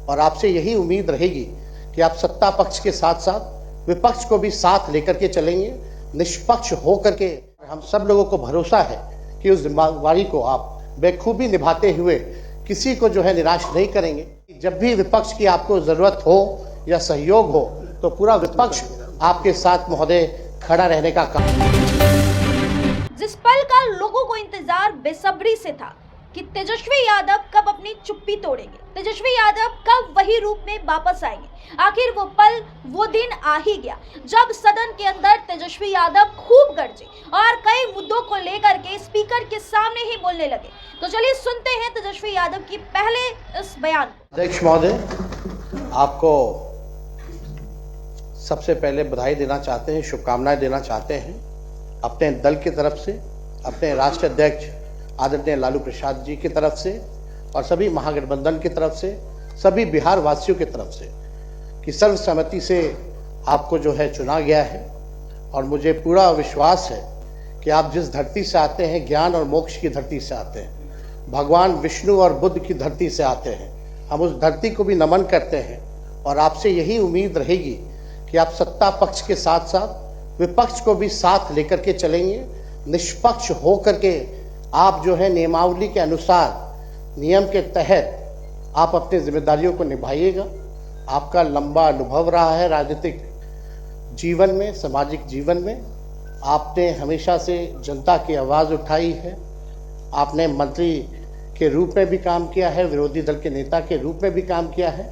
और आपसे यही उम्मीद रहेगी कि आप सत्ता पक्ष के साथ साथ विपक्ष को भी साथ लेकर के चलेंगे, निष्पक्ष होकर के। हम सब लोगों को भरोसा है कि उस जिम्मेदारी को आप बेखूबी निभाते हुए किसी को जो है निराश नहीं करेंगे। जब भी विपक्ष की आपको जरूरत हो या सहयोग हो तो पूरा विपक्ष आपके साथ महोदय खड़ा रहने का काम। जिस पल का लोगों को इंतजार बेसब्री से था कि तेजस्वी यादव कब अपनी चुप्पी तोड़ेंगे, तेजस्वी यादव कब वही रूप में वापस आएंगे। आखिर वो पल, वो दिन आ ही गया जब सदन के अंदर तेजस्वी यादव खूब गरजे और कई मुद्दों को लेकर के स्पीकर के सामने ही बोलने लगे। तो चलिए सुनते हैं तेजस्वी यादव की पहले इस बयान। अध्यक्ष महोदय, आपको सबसे पहले बधाई देना चाहते हैं, शुभकामनाएं देना चाहते हैं अपने दल की तरफ से, अपने राष्ट्रीय अध्यक्ष आदरणीय लालू प्रसाद जी की तरफ से और सभी महागठबंधन की तरफ से, सभी बिहार वासियों की तरफ से कि सर्वसम्मति से आपको जो है चुना गया है। और मुझे पूरा विश्वास है कि आप जिस धरती से आते हैं, ज्ञान और मोक्ष की धरती से आते हैं, भगवान विष्णु और बुद्ध की धरती से आते हैं। हम उस धरती को भी नमन करते हैं और आपसे यही उम्मीद रहेगी कि आप सत्ता पक्ष के साथ साथ विपक्ष को भी साथ लेकर के चलेंगे, निष्पक्ष होकर के आप जो है नियमावली के अनुसार, नियम के तहत आप अपनी जिम्मेदारियों को निभाइएगा। आपका लंबा अनुभव रहा है राजनीतिक जीवन में, सामाजिक जीवन में। आपने हमेशा से जनता की आवाज़ उठाई है। आपने मंत्री के रूप में भी काम किया है, विरोधी दल के नेता के रूप में भी काम किया है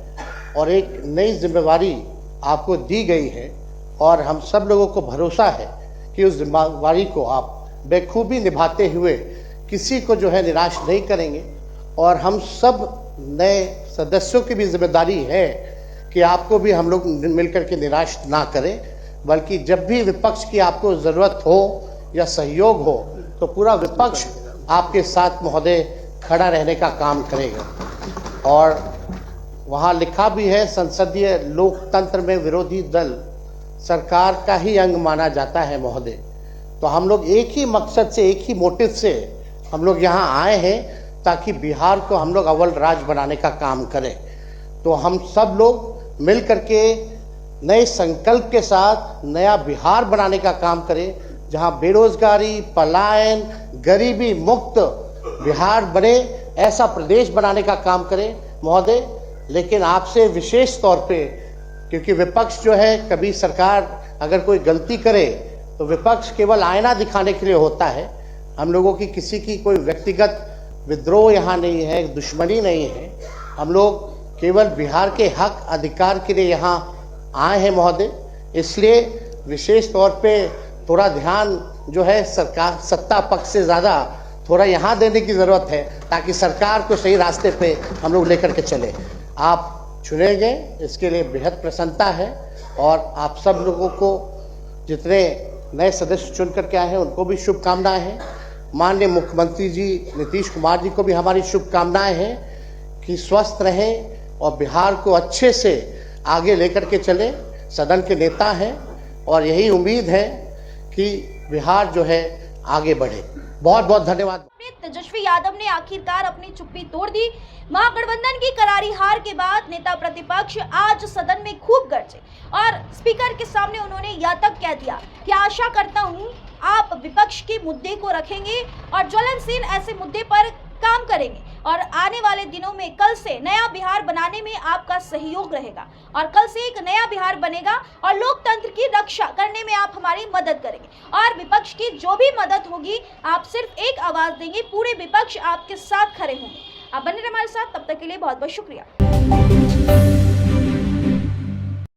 और एक नई जिम्मेवारी आपको दी गई है और हम सब लोगों को भरोसा है कि उस जिम्मेवारी को आप बेखूबी निभाते हुए किसी को जो है निराश नहीं करेंगे। और हम सब नए सदस्यों की भी जिम्मेदारी है कि आपको भी हम लोग मिलकर के निराश ना करें, बल्कि जब भी विपक्ष की आपको ज़रूरत हो या सहयोग हो तो पूरा विपक्ष आपके साथ महोदय खड़ा रहने का काम करेगा। और वहाँ लिखा भी है, संसदीय लोकतंत्र में विरोधी दल सरकार का ही अंग माना जाता है महोदय। तो हम लोग एक ही मकसद से, एक ही मोटिव से हम लोग यहाँ आए हैं ताकि बिहार को हम लोग अव्वल राज्य बनाने का काम करें। तो हम सब लोग मिल करके नए संकल्प के साथ नया बिहार बनाने का काम करें, जहाँ बेरोजगारी, पलायन, गरीबी मुक्त बिहार बने, ऐसा प्रदेश बनाने का काम करें महोदय। लेकिन आपसे विशेष तौर पे, क्योंकि विपक्ष जो है, कभी सरकार अगर कोई गलती करे तो विपक्ष केवल आईना दिखाने के लिए होता है। हम लोगों की किसी की कोई व्यक्तिगत विद्रोह यहाँ नहीं है, दुश्मनी नहीं है। हम लोग केवल बिहार के हक अधिकार के लिए यहाँ आए हैं महोदय। इसलिए विशेष तौर पे थोड़ा ध्यान जो है सरकार, सत्ता पक्ष से ज़्यादा थोड़ा यहाँ देने की ज़रूरत है ताकि सरकार को सही रास्ते पे हम लोग लेकर के चले। आप चुने गए, इसके लिए बेहद प्रसन्नता है। और आप सब लोगों को, जितने नए सदस्य चुन करके आए हैं, उनको भी शुभकामनाएं हैं। माननीय मुख्यमंत्री जी नीतीश कुमार जी को भी हमारी शुभकामनाएं हैं कि स्वस्थ रहें और बिहार को अच्छे से आगे लेकर के चले। सदन के नेता हैं और यही उम्मीद है कि बिहार जो है आगे बढ़े। बहुत बहुत धन्यवाद। तेजस्वी यादव ने आखिरकार अपनी चुप्पी तोड़ दी। महागठबंधन की करारी हार के बाद नेता प्रतिपक्ष आज सदन में खूब गरजे और स्पीकर के सामने उन्होंने यह तक कह दिया कि आशा करता हूं आप विपक्ष के मुद्दे को रखेंगे और ज्वलनशील ऐसे मुद्दे पर काम करेंगे और आने वाले दिनों में कल से नया बिहार बनाने में आपका सहयोग रहेगा और कल से एक नया बिहार बनेगा और लोकतंत्र की रक्षा करने में आप हमारी मदद करेंगे और विपक्ष की जो भी मदद होगी आप सिर्फ एक आवाज देंगे, पूरे विपक्ष आपके साथ खड़े होंगे। आप बने रहे हमारे साथ, तब तक के लिए बहुत बहुत शुक्रिया।